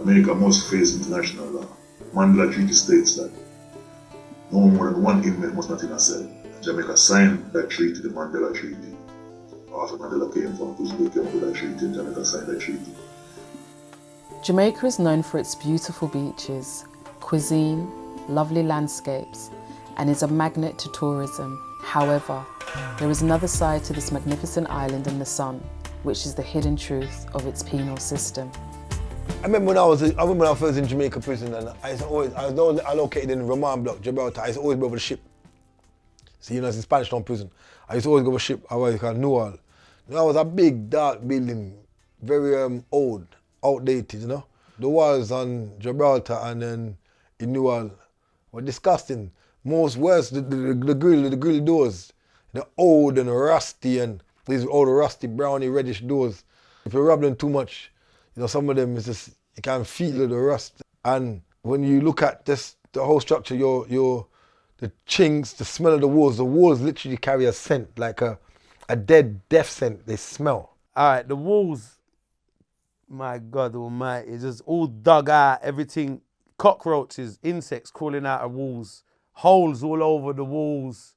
Jamaica must face international law. Mandela Treaty states that no more than one inmate must not in a cell. Jamaica signed that treaty, the Mandela Treaty. After Mandela came from prison, they came up with that treaty, and Jamaica signed that treaty. Jamaica is known for its beautiful beaches, cuisine, lovely landscapes, and is a magnet to tourism. However, there is another side to this magnificent island in the sun, which is the hidden truth of its penal system. I remember when I was first in Jamaica prison, and I was allocated in Roman Block, Gibraltar. I used to always go over the ship. So it's in Spanish Town prison. I used to always go over the ship. I was called Newhall. That was a big, dark building, very old, outdated, you know. The walls on Gibraltar and then in Newhall were disgusting. Most worse, the grill doors, they're old and rusty, and these old rusty, browny, reddish doors. If you rub them too much, some of them is just, you can feel the rust. And when you look at this, the whole structure, the chinks, the smell of the walls literally carry a scent, like a dead, death scent. They smell. All right, the walls, my God almighty, it's just all dug out, everything, cockroaches, insects crawling out of walls, holes all over the walls,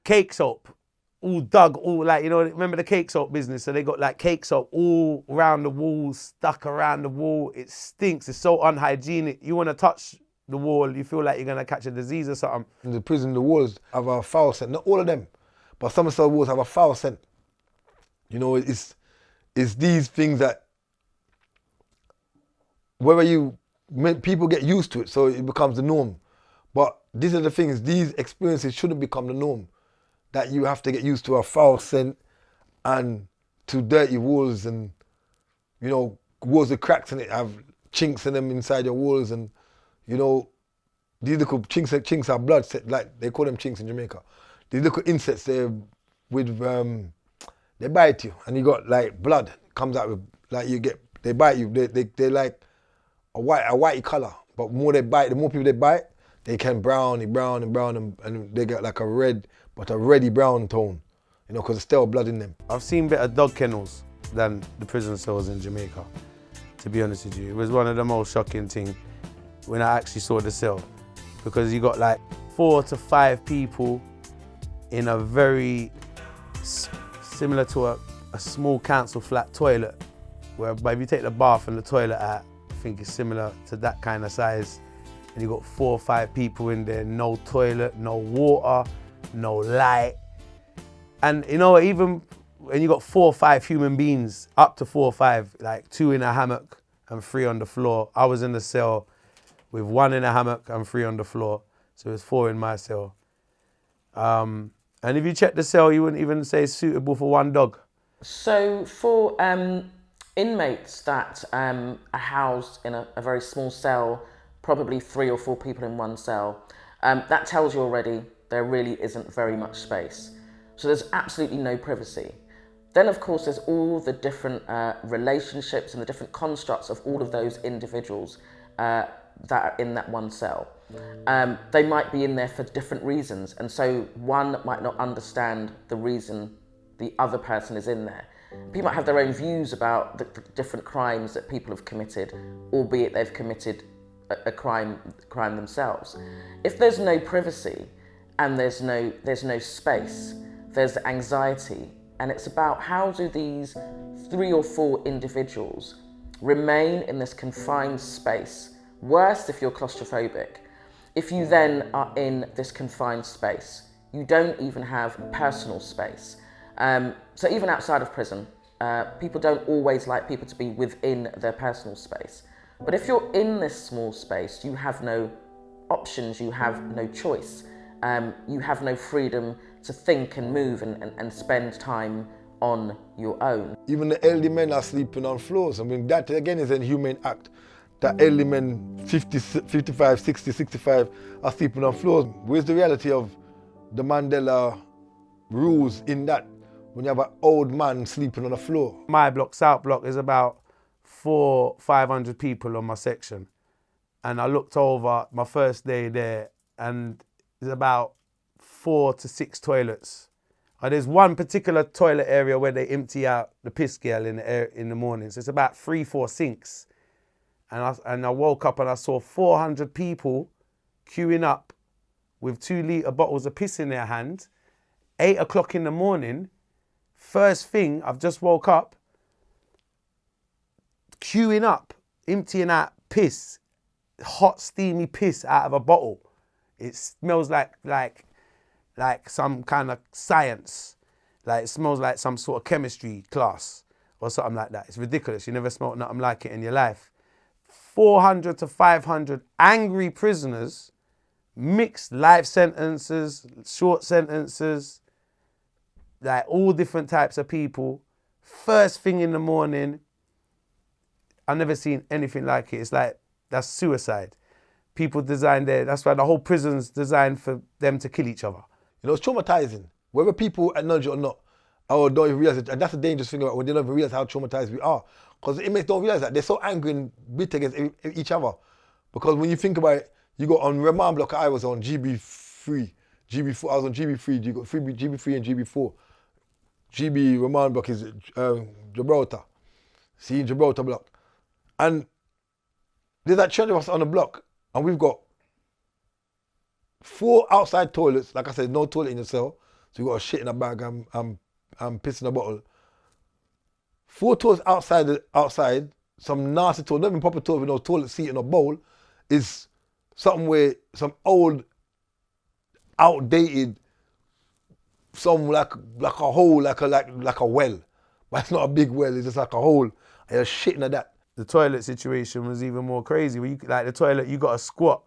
cake soap, all dug, all remember the cake soap business? So they got like cake soap all around the walls, stuck around the wall. It stinks, it's so unhygienic. You want to touch the wall, you feel like you're going to catch a disease or something. In the prison, the walls have a foul scent, not all of them, but some of the walls have a foul scent. It's these things that, people get used to it, so it becomes the norm. But these are the things, these experiences shouldn't become the norm. That you have to get used to a foul scent and to dirty walls and, walls with cracks in it, have chinks in them inside your walls, and, these little chinks are blood, like they call them chinks in Jamaica. These little insects, they bite you, and you got like blood comes out with, they bite you, they're like a whitey colour, but the more people they bite, they can brown, and they get like a red, but a reddy brown tone, because there's still blood in them. I've seen better dog kennels than the prison cells in Jamaica, to be honest with you. It was one of the most shocking things when I actually saw the cell, because you got like 4 to 5 people in a very similar to a small council flat toilet, whereby if you take the bath and the toilet out, I think it's similar to that kind of size. And you got 4 or 5 people in there, no toilet, no water, no light. And even when you got 4 or 5 human beings, up to 4 or 5, like 2 in a hammock and 3 on the floor. I was in the cell with 1 in a hammock and 3 on the floor. So it was 4 in my cell. And if you check the cell, you wouldn't even say it's suitable for 1 dog. So for inmates that are housed in a very small cell, probably 3 or 4 people in 1 cell, that tells you already there really isn't very much space. So there's absolutely no privacy. Then of course there's all the different relationships and the different constructs of all of those individuals that are in that 1 cell. They might be in there for different reasons, and so one might not understand the reason the other person is in there. People might have their own views about the different crimes that people have committed, albeit they've committed a crime themselves. If there's no privacy and there's no space, there's anxiety, and it's about how do these 3 or 4 individuals remain in this confined space. Worse if you're claustrophobic. If you then are in this confined space, you don't even have personal space. So even outside of prison, people don't always like people to be within their personal space. But if you're in this small space, you have no options, you have no choice. You have no freedom to think and move and spend time on your own. Even the elderly men are sleeping on floors. I mean, that again is an inhumane act. That elderly men, 50, 55, 60, 65, are sleeping on floors. Where's the reality of the Mandela rules in that when you have an old man sleeping on the floor? My block, South Block, is about 400-500 people on my section. And I looked over my first day there, and there's about 4 to 6 toilets. There's one particular toilet area where they empty out the piss scale in the morning. So it's about 3-4 sinks. And I woke up and I saw 400 people queuing up with 2-litre bottles of piss in their hand, 8 o'clock in the morning. First thing, I've just woke up, queuing up, emptying out piss, hot steamy piss out of a bottle. It smells like some kind of science. Like it smells like some sort of chemistry class or something like that. It's ridiculous. You never smelled nothing like it in your life. 400 to 500 angry prisoners, mixed life sentences, short sentences, like all different types of people. First thing in the morning, I've never seen anything like it. It's like, that's suicide. People designed there, that's why the whole prison's designed for them to kill each other. You know, it's traumatizing. Whether people acknowledge it or not, or don't even realize it, and that's the dangerous thing about when they don't even realize how traumatized we are. Because the inmates don't realize that. They're so angry and bitter against each other. Because when you think about it, you got on remand block, I was on GB3, GB4, I was on GB3, you got GB3 and GB4. GB remand block is Gibraltar. See, Gibraltar block. And there's like 300 of us on the block, and we've got 4 outside toilets. Like I said, no toilet in the cell. So you got a shit in a bag and piss in a bottle. 4 toilets outside, some nasty toilet, not even proper toilet with no toilet seat and a bowl, is something where some old, outdated, some like a hole, like a well. But it's not a big well, it's just like a hole. And you're shitting at that. The toilet situation was even more crazy. Where like the toilet, you got to squat.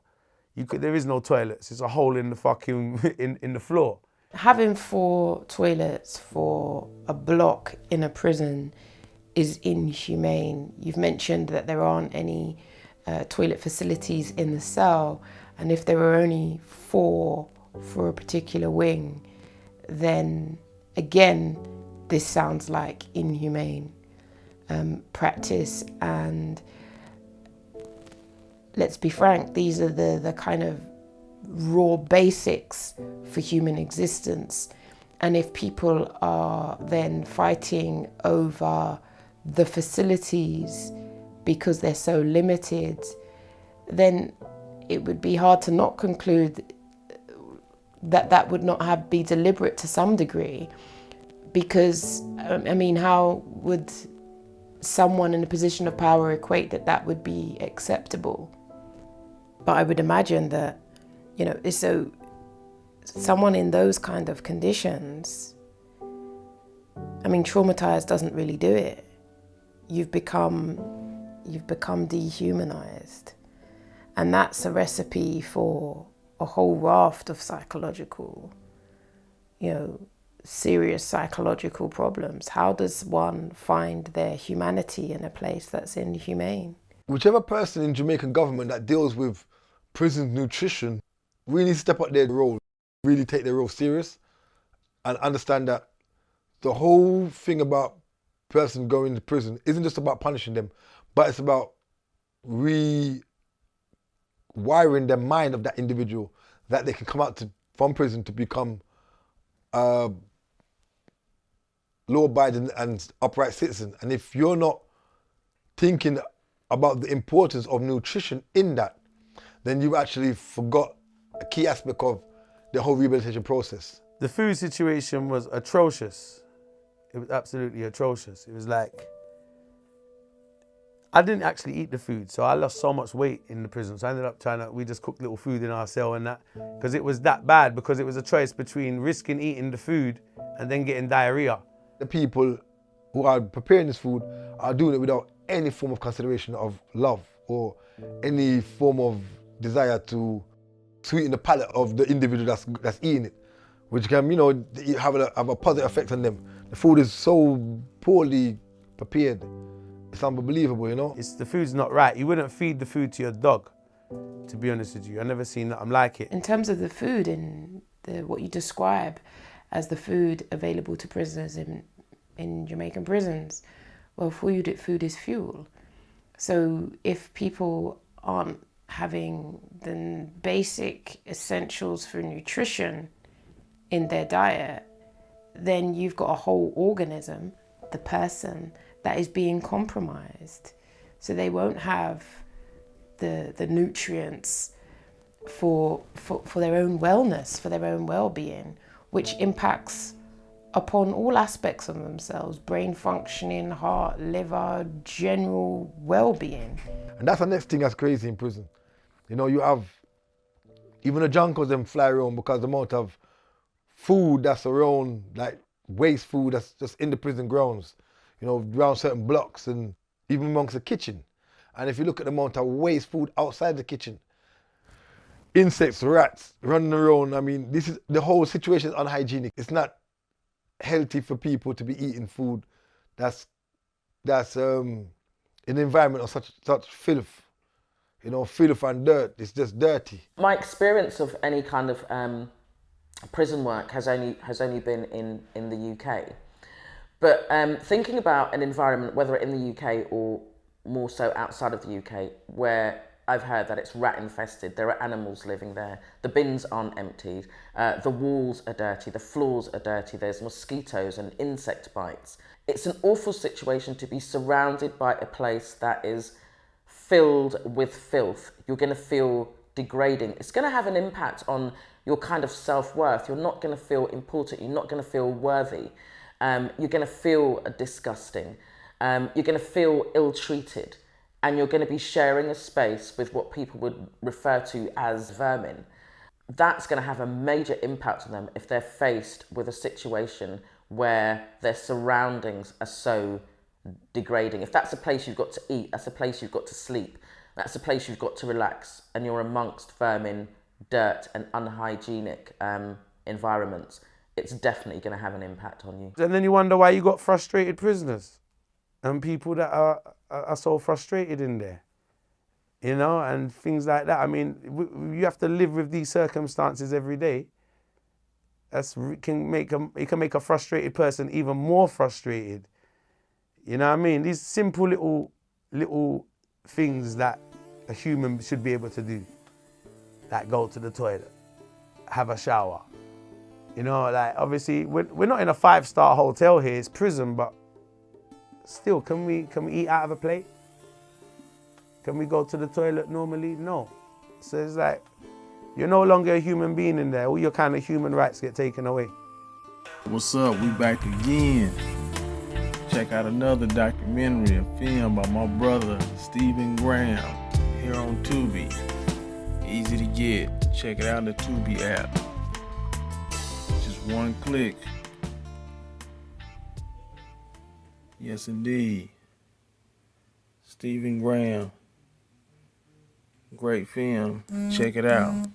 There is no toilets. It's a hole in the fucking in the floor. Having 4 toilets for a block in a prison is inhumane. You've mentioned that there aren't any toilet facilities in the cell, and if there are only 4 for a particular wing, then again, this sounds like inhumane practice. And let's be frank, these are the kind of raw basics for human existence. And if people are then fighting over the facilities because they're so limited, then it would be hard to not conclude that that would not be deliberate to some degree. Because, I mean, how would someone in a position of power equate that would be acceptable? But I would imagine that, you know, so someone in those kind of conditions, I mean, traumatized doesn't really do it. You've become dehumanized. And that's a recipe for a whole raft of psychological, you know, serious psychological problems. How does one find their humanity in a place that's inhumane? Whichever person in Jamaican government that deals with prison nutrition really step up their role, really take their role serious, and understand that the whole thing about person going to prison isn't just about punishing them, but it's about rewiring the mind of that individual, that they can come out from prison to become law-abiding and upright citizen. And if you're not thinking about the importance of nutrition in that, then you've actually forgot a key aspect of the whole rehabilitation process. The food situation was atrocious. It was absolutely atrocious. It was like, I didn't actually eat the food, so I lost so much weight in the prison. So I ended up we just cooked little food in our cell and that, because it was that bad, because it was a choice between risking eating the food and then getting diarrhea. The people who are preparing this food are doing it without any form of consideration of love or any form of desire to sweeten the palate of the individual that's eating it, which can, you know, have a positive effect on them. The food is so poorly prepared. It's unbelievable, you know? The food's not right. You wouldn't feed the food to your dog, to be honest with you. I've never seen nothing like it. In terms of the food and what you describe as the food available to prisoners in Jamaican prisons, well, food is fuel. So if people aren't having the basic essentials for nutrition in their diet, then you've got a whole organism, the person, that is being compromised. So they won't have the nutrients for their own wellness, for their own well-being, which impacts upon all aspects of themselves: brain functioning, heart, liver, general well-being. And that's the next thing that's crazy in prison. You know, you have, even the junkers them fly around because the amount of food that's around, like waste food that's just in the prison grounds, you know, around certain blocks and even amongst the kitchen. And if you look at the amount of waste food outside the kitchen, insects, rats running around, I mean, the whole situation is unhygienic. It's not healthy for people to be eating food that's in an environment of such filth, you know, filth and dirt. It's just dirty. My experience of any kind of prison work has only been in the UK. But thinking about an environment, whether in the UK or more so outside of the UK, where I've heard that it's rat infested, there are animals living there, the bins aren't emptied, the walls are dirty, the floors are dirty, there's mosquitoes and insect bites. It's an awful situation to be surrounded by a place that is filled with filth. You're going to feel degrading. It's going to have an impact on your kind of self-worth. You're not going to feel important. You're not going to feel worthy. You're going to feel disgusting. You're going to feel ill-treated. And you're going to be sharing a space with what people would refer to as vermin. That's going to have a major impact on them if they're faced with a situation where their surroundings are so degrading. If that's a place you've got to eat, that's a place you've got to sleep, that's a place you've got to relax, and you're amongst vermin, dirt and unhygienic environments, it's definitely going to have an impact on you. And then you wonder why you got frustrated prisoners and people that are so frustrated in there, you know, and things like that. I mean, you have to live with these circumstances every day. It can make a frustrated person even more frustrated. You know what I mean? These simple little things that a human should be able to do, like go to the toilet, have a shower. You know, like obviously we're not in a 5-star hotel here, it's prison, but still, can we eat out of a plate? Can we go to the toilet normally? No. So it's like, you're no longer a human being in there. All your kind of human rights get taken away. What's up? We back again. Check out another documentary, a film by my brother, Stephen Graham, here on Tubi. Easy to get. Check it out in the Tubi app. Just one click. Yes, indeed. Stephen Graham. Great film. Check it out.